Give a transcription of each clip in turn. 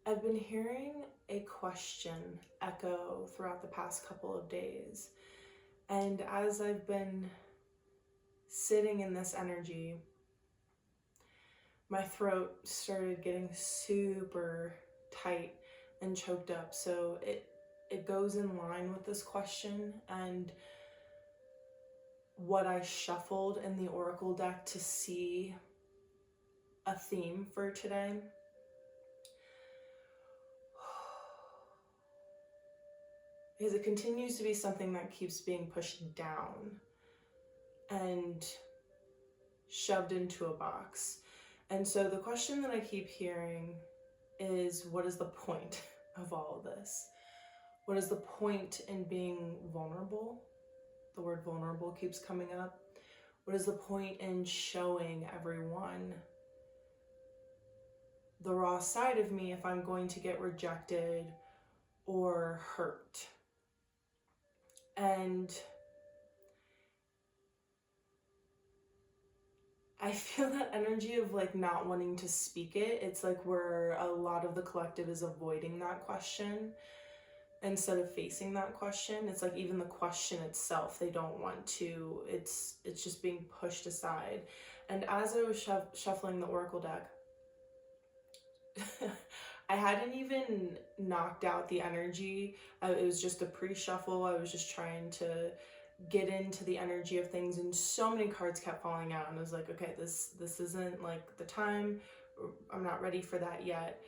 I've been hearing a question echo throughout the past couple of days. And as I've been sitting in this energy, my throat started getting super tight and choked up. So it goes in line with this question and what I shuffled in the oracle deck to see a theme for today. Because it continues to be something that keeps being pushed down and shoved into a box. And so the question that I keep hearing is, what is the point of all of this? What is the point in being vulnerable? The word vulnerable keeps coming up. What is the point in showing everyone the raw side of me if I'm going to get rejected or hurt? And I feel that energy of like not wanting to speak it. It's like where a lot of the collective is avoiding that question instead of facing that question. It's like even the question itself, they don't want to. It's just being pushed aside. And as I was shuffling the oracle deck, I hadn't even knocked out the energy. It was just a pre-shuffle. I was just trying to get into the energy of things, and so many cards kept falling out, and I was like, okay, this isn't like the time. I'm not ready for that yet.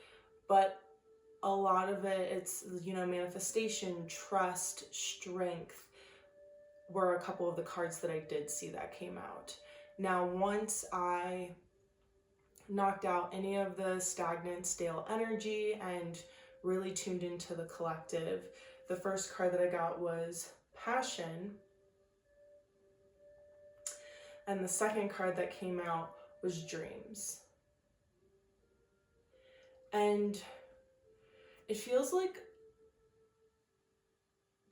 But a lot of it's, manifestation, trust, strength were a couple of the cards that I did see that came out. Now, once I knocked out any of the stagnant, stale energy and really tuned into the collective, the first card that I got was passion. And the second card that came out was dreams. And it feels like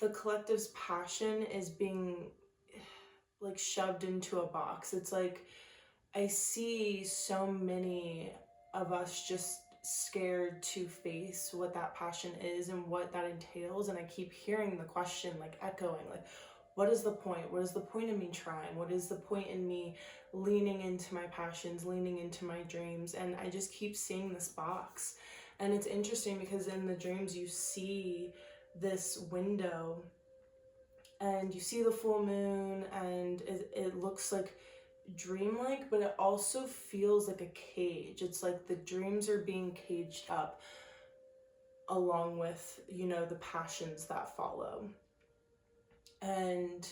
the collective's passion is being like shoved into a box. It's like I see so many of us just scared to face what that passion is and what that entails. And I keep hearing the question like echoing, like, what is the point? What is the point in me trying? What is the point in me leaning into my passions, leaning into my dreams? And I just keep seeing this box. And it's interesting because in the dreams you see this window and you see the full moon, and it looks like dreamlike, but it also feels like a cage. It's like the dreams are being caged up along with, the passions that follow. And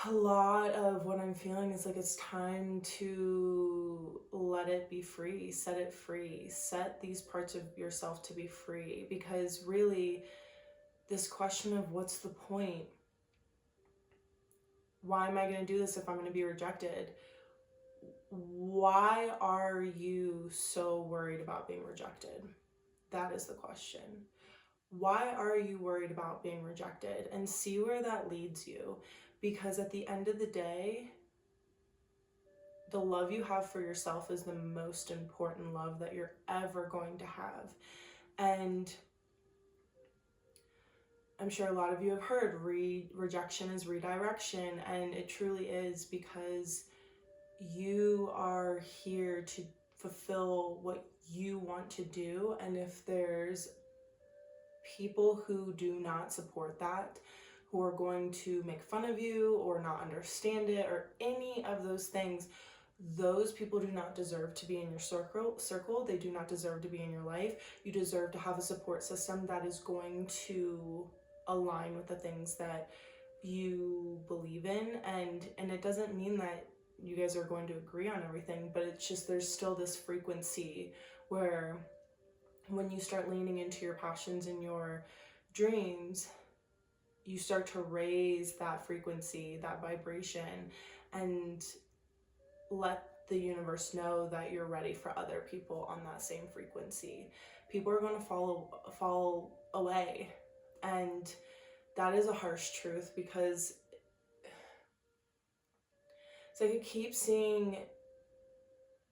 a lot of what I'm feeling is like it's time to let it be free, set it free, set these parts of yourself to be free. Because really, this question of what's the point? Why am I going to do this if I'm going to be rejected? Why are you so worried about being rejected? That is the question. Why are you worried about being rejected? And see where that leads you. Because at the end of the day, the love you have for yourself is the most important love that you're ever going to have. And I'm sure a lot of you have heard rejection is redirection, and it truly is, because you are here to fulfill what you want to do. And if there's people who do not support that, who are going to make fun of you or not understand it or any of those things, those people do not deserve to be in your circle. They do not deserve to be in your life. You deserve to have a support system that is going to align with the things that you believe in. And it doesn't mean that you guys are going to agree on everything, but it's just there's still this frequency where when you start leaning into your passions and your dreams, you start to raise that frequency, that vibration, and let the universe know that you're ready for other people on that same frequency. People are going to fall away. And that is a harsh truth, because it's like I keep seeing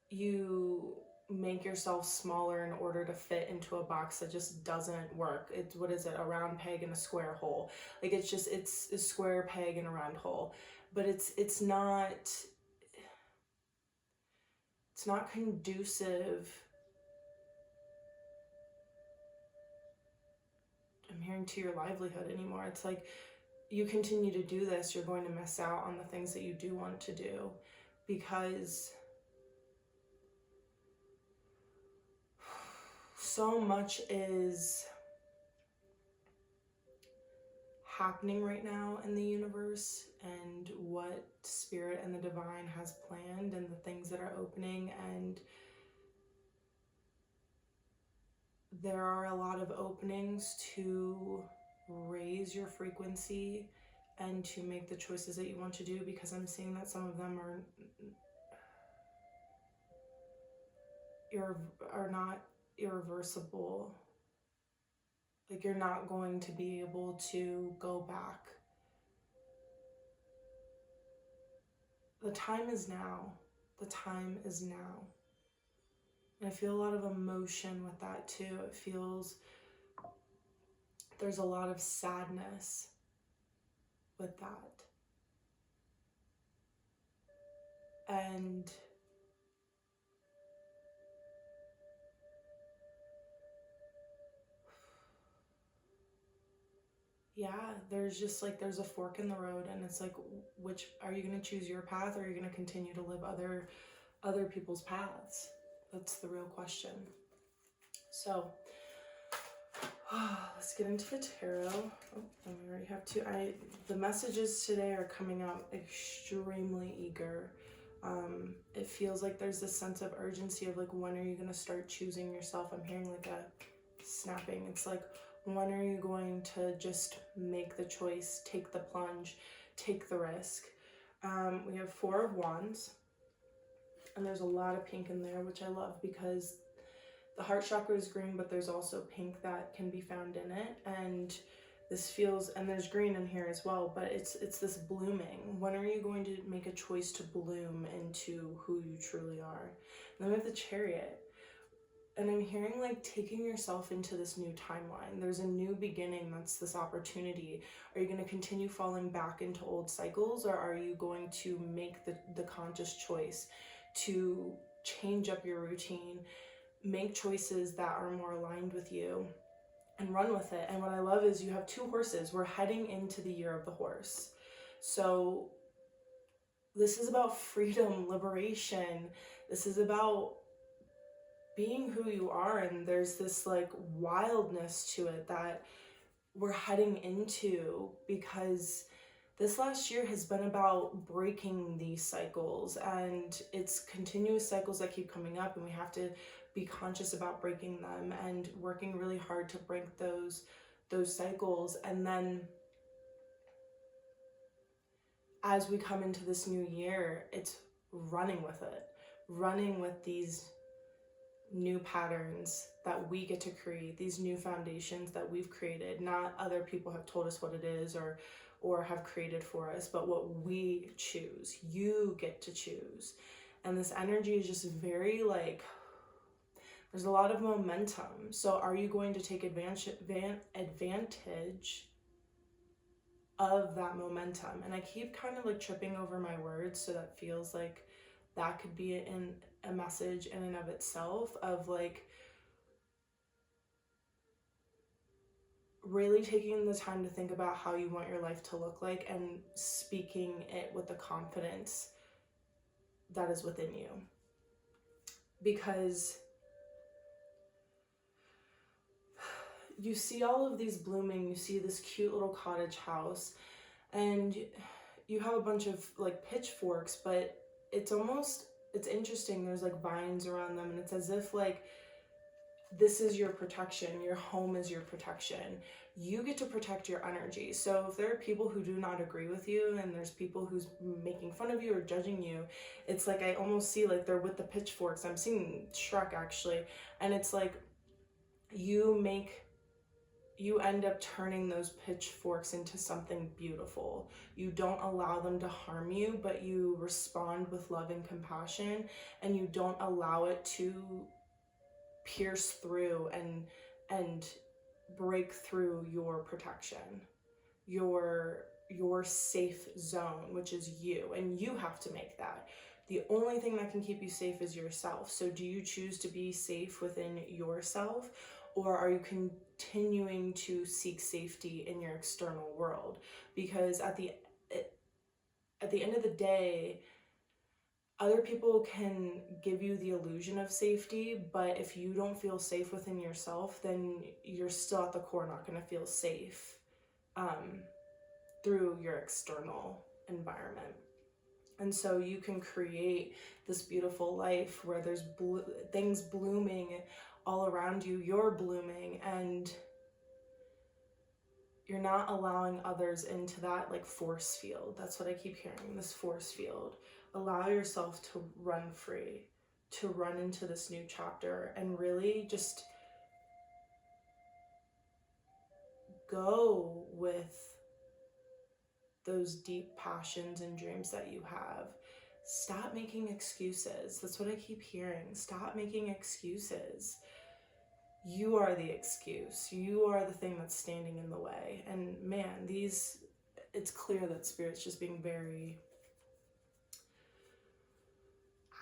you make yourself smaller in order to fit into a box that just doesn't work. It's, what is it, a round peg in a square hole. Like, it's a square peg in a round hole. But it's not conducive. I'm hearing to your livelihood anymore. It's like, you continue to do this, you're going to miss out on the things that you do want to do, because so much is happening right now in the universe, and what spirit and the divine has planned, and the things that are opening, and there are a lot of openings to raise your frequency and to make the choices that you want to do, because I'm seeing that some of them are not irreversible. Like, you're not going to be able to go back. The time is now. The time is now. And I feel a lot of emotion with that too. It feels, there's a lot of sadness with that. And yeah, there's just like, there's a fork in the road, and it's like, which, are you going to choose your path, or are you going to continue to live other people's paths? That's the real question. So let's get into the tarot. Oh, and we already have two. The messages today are coming out extremely eager. It feels like there's this sense of urgency of like, when are you going to start choosing yourself? I'm hearing like a snapping. It's like, when are you going to just make the choice, take the plunge, take the risk? We have Four of Wands, and there's a lot of pink in there, which I love, because the heart chakra is green, but there's also pink that can be found in it. And this feels, and there's green in here as well, but it's this blooming. When are you going to make a choice to bloom into who you truly are? And then we have the Chariot. And I'm hearing like taking yourself into this new timeline. There's a new beginning. That's this opportunity. Are you going to continue falling back into old cycles, or are you going to make the conscious choice to change up your routine, make choices that are more aligned with you, and run with it? And what I love is you have two horses. We're heading into the year of the horse. So this is about freedom, liberation. This is about being who you are, and there's this like wildness to it that we're heading into, because this last year has been about breaking these cycles, and it's continuous cycles that keep coming up, and we have to be conscious about breaking them and working really hard to break those cycles. And then as we come into this new year, it's running with it, running with these new patterns that we get to create, these new foundations that we've created. Not other people have told us what it is or have created for us, but what we choose. You get to choose. And this energy is just very like, there's a lot of momentum. So are you going to take advantage of that momentum? And I keep kind of like tripping over my words, so that feels like that could be in a message in and of itself, of like really taking the time to think about how you want your life to look like, and speaking it with the confidence that is within you. Because you see all of these blooming, you see this cute little cottage house, and you have a bunch of like pitchforks, but it's interesting. There's like vines around them, and it's as if like this is your protection. Your home is your protection. You get to protect your energy. So if there are people who do not agree with you, and there's people who's making fun of you or judging you, it's like I almost see like they're with the pitchforks. I'm seeing Shrek actually, and it's like you end up turning those pitchforks into something beautiful. You don't allow them to harm you, but you respond with love and compassion, and you don't allow it to pierce through and break through your protection, your safe zone, which is you, and you have to make that. The only thing that can keep you safe is yourself. So do you choose to be safe within yourself, or are you continuing to seek safety in your external world? Because at the end of the day, other people can give you the illusion of safety, but if you don't feel safe within yourself, then you're still at the core not going to feel safe through your external environment. And so you can create this beautiful life where there's things blooming all around you, you're blooming, and you're not allowing others into that like force field. That's what I keep hearing, this force field. Allow yourself to run free, to run into this new chapter, and really just go with those deep passions and dreams that you have. Stop making excuses. That's what I keep hearing. Stop making excuses. You are the excuse. You are the thing that's standing in the way. And man, it's clear that Spirit's just being very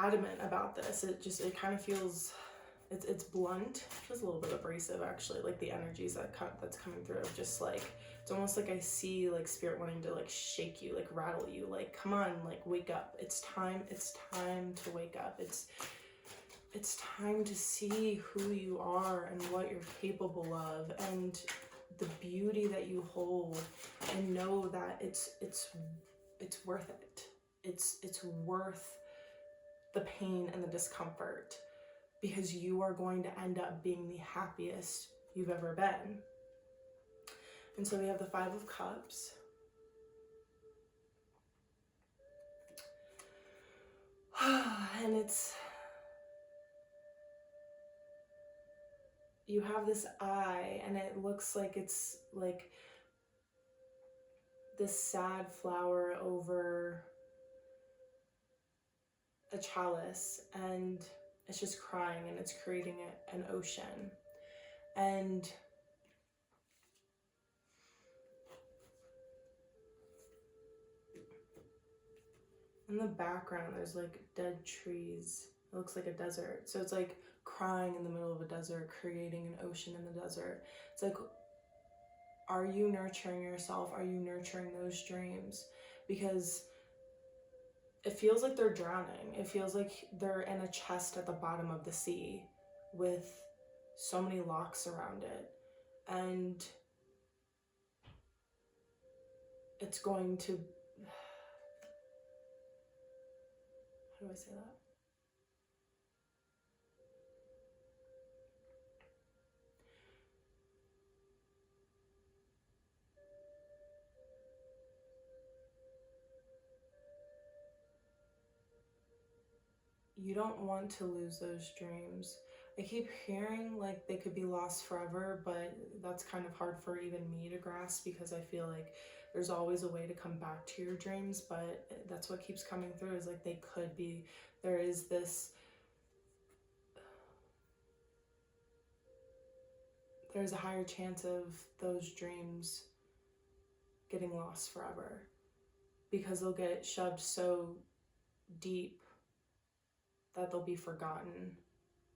adamant about this. It kind of feels, it's blunt. It feels a little bit abrasive, actually, like the energies that's coming through. Just like, it's almost like I see like Spirit wanting to like shake you, like rattle you, like, come on, like wake up. It's time to wake up. It's time to see who you are and what you're capable of, and the beauty that you hold, and know that it's worth it. It's worth the pain and the discomfort, because you are going to end up being the happiest you've ever been. And so we have the 5 of Cups. And you have this eye, and it looks like it's like this sad flower over a chalice, and it's just crying, and it's creating an ocean. And in the background, there's like dead trees. It looks like a desert. So it's like crying in the middle of a desert, creating an ocean in the desert. It's like, are you nurturing yourself? Are you nurturing those dreams? Because it feels like they're drowning. It feels like they're in a chest at the bottom of the sea with so many locks around it. And it's going to, how do I say that? You don't want to lose those dreams. I keep hearing like they could be lost forever, but that's kind of hard for even me to grasp, because I feel like there's always a way to come back to your dreams. But that's what keeps coming through, is like they could be, there's a higher chance of those dreams getting lost forever, because they'll get shoved so deep that they'll be forgotten,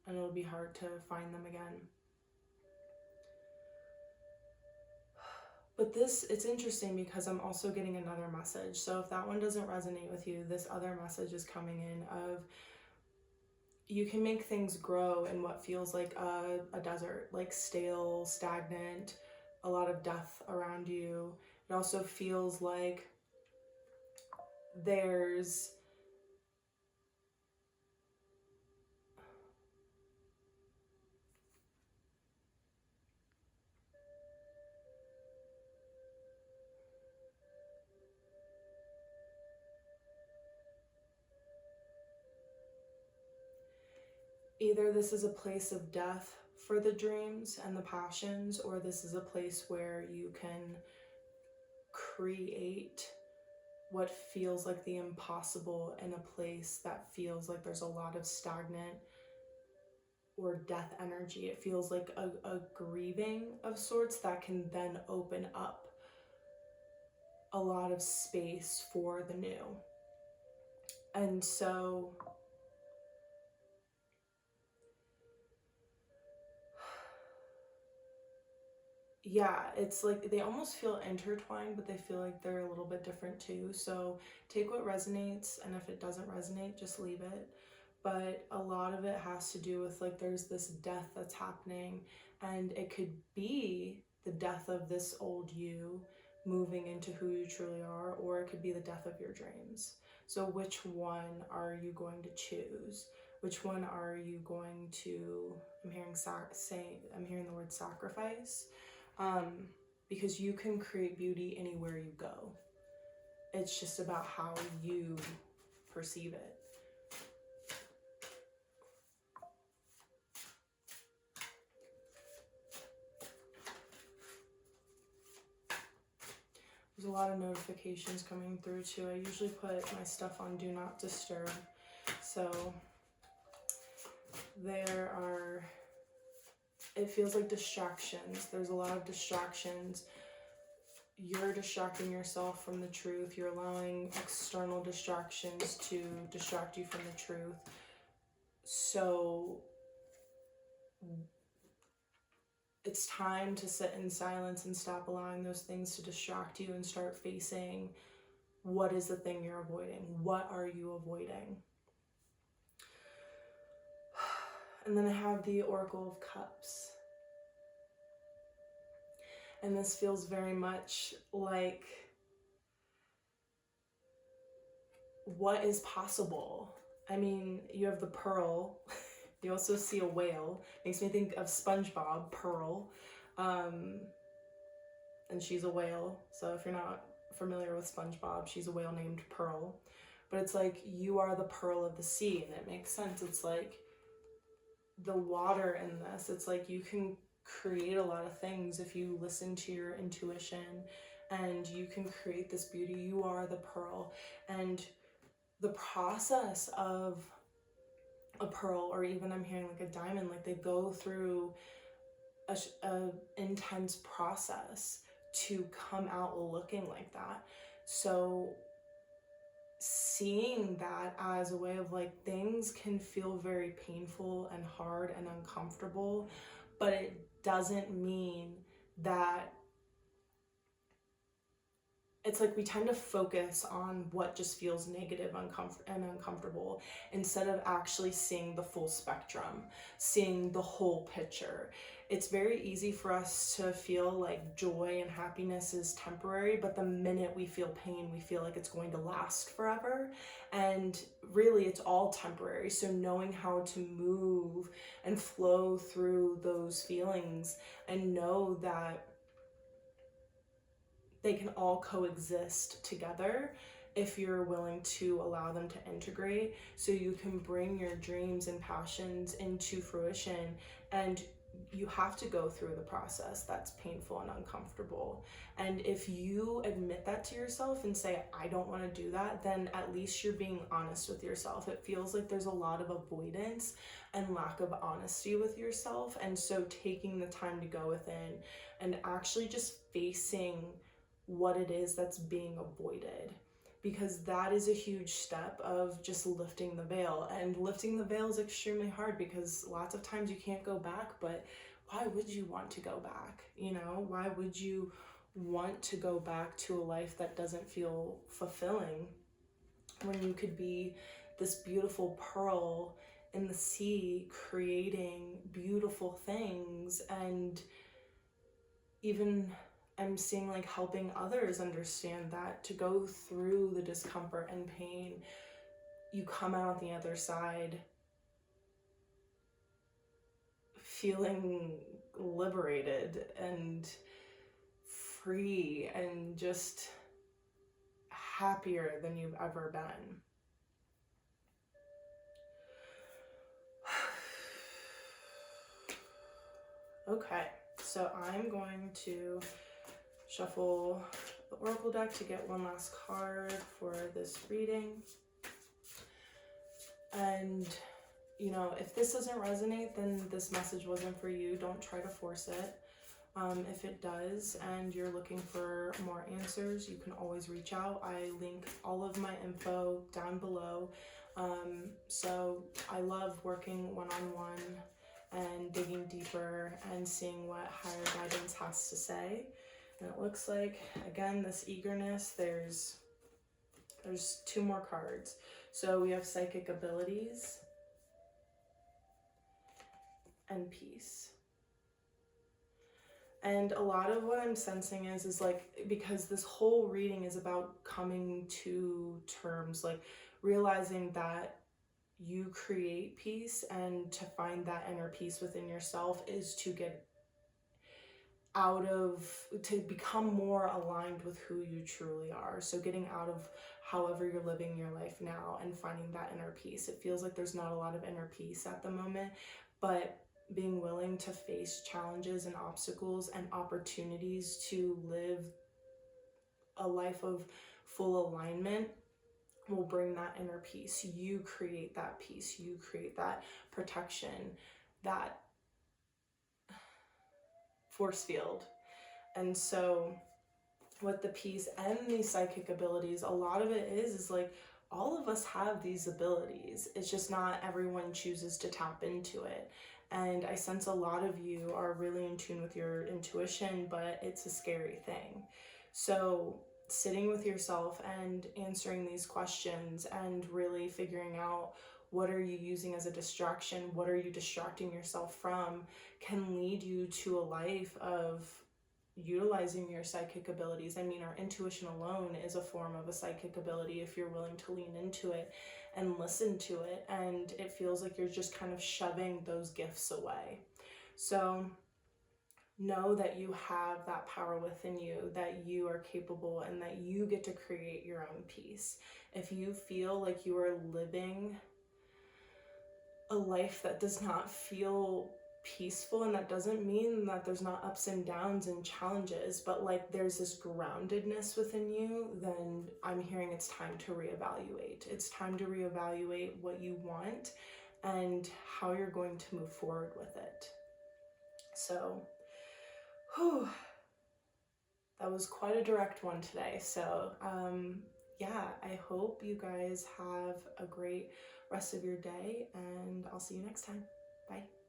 and it'll be hard to find them again. But it's interesting, because I'm also getting another message. So if that one doesn't resonate with you, this other message is coming in of, you can make things grow in what feels like a desert, like stale, stagnant, a lot of death around you. It also feels like there's either this is a place of death for the dreams and the passions, or this is a place where you can create what feels like the impossible in a place that feels like there's a lot of stagnant or death energy. It feels like a grieving of sorts that can then open up a lot of space for the new. And so yeah, it's like they almost feel intertwined, but they feel like they're a little bit different too. So take what resonates, and if it doesn't resonate, just leave it. But a lot of it has to do with like there's this death that's happening, and it could be the death of this old you moving into who you truly are, or it could be the death of your dreams. So which one are you going to choose? Which one are you going to, I'm hearing the word sacrifice, because you can create beauty anywhere you go. It's just about how you perceive it. There's a lot of notifications coming through too. I usually put my stuff on do not disturb. So it feels like distractions. There's a lot of distractions. You're distracting yourself from the truth. You're allowing external distractions to distract you from the truth. So it's time to sit in silence and stop allowing those things to distract you and start facing what is the thing you're avoiding. What are you avoiding? And then I have the Oracle of Cups. And this feels very much like what is possible. I mean, you have the pearl. You also see a whale. Makes me think of SpongeBob, Pearl. And she's a whale. So if you're not familiar with SpongeBob, she's a whale named Pearl. But it's like you are the pearl of the sea, and it makes sense. It's like the water in this. It's like you can create a lot of things if you listen to your intuition, and you can create this beauty. You are the pearl. And the process of a pearl, or even I'm hearing like a diamond, like they go through a intense process to come out looking like that. So seeing that as a way of like things can feel very painful and hard and uncomfortable, but it doesn't mean that it's like we tend to focus on what just feels negative and uncomfortable instead of actually seeing the full spectrum, seeing the whole picture. It's very easy for us to feel like joy and happiness is temporary, but the minute we feel pain, we feel like it's going to last forever. And really, it's all temporary. So knowing how to move and flow through those feelings and know that they can all coexist together if you're willing to allow them to integrate, so you can bring your dreams and passions into fruition. And you have to go through the process that's painful and uncomfortable. And if you admit that to yourself and say, I don't want to do that, then at least you're being honest with yourself. It feels like there's a lot of avoidance and lack of honesty with yourself. And so taking the time to go within and actually just facing what it is that's being avoided, because that is a huge step of just lifting the veil. And lifting the veil is extremely hard because lots of times you can't go back, but why would you want to go back? You know, why would you want to go back to a life that doesn't feel fulfilling when you could be this beautiful pearl in the sea creating beautiful things? And even I'm seeing like helping others understand that to go through the discomfort and pain, you come out on the other side feeling liberated and free and just happier than you've ever been. Okay, so I'm going to shuffle the Oracle deck to get one last card for this reading. And you know, if this doesn't resonate, then this message wasn't for you. Don't try to force it. If it does and you're looking for more answers, you can always reach out. I link all of my info down below. So I love working one-on-one and digging deeper and seeing what higher guidance has to say. And it looks like, again, this eagerness, there's 2 more cards. So we have psychic abilities and peace. And a lot of what I'm sensing is like, because this whole reading is about coming to terms, like realizing that you create peace, and to find that inner peace within yourself is to get to become more aligned with who you truly are. So getting out of however you're living your life now and finding that inner peace. It feels like there's not a lot of inner peace at the moment, but being willing to face challenges and obstacles and opportunities to live a life of full alignment will bring that inner peace. You create that peace. You create that protection, that force field. And so with the peace and the psychic abilities, a lot of it is like, all of us have these abilities. It's just not everyone chooses to tap into it. And I sense a lot of you are really in tune with your intuition, but it's a scary thing. So sitting with yourself and answering these questions and really figuring out, what are you using as a distraction? What are you distracting yourself from? Can lead you to a life of utilizing your psychic abilities. I mean, our intuition alone is a form of a psychic ability if you're willing to lean into it and listen to it. And it feels like you're just kind of shoving those gifts away. So know that you have that power within you, that you are capable, and that you get to create your own peace. If you feel like you are living a life that does not feel peaceful, and that doesn't mean that there's not ups and downs and challenges, but like there's this groundedness within you, then I'm hearing it's time to reevaluate. It's time to reevaluate what you want and how you're going to move forward with it. So, that was quite a direct one today. So yeah, I hope you guys have a great rest of your day, and I'll see you next time. Bye.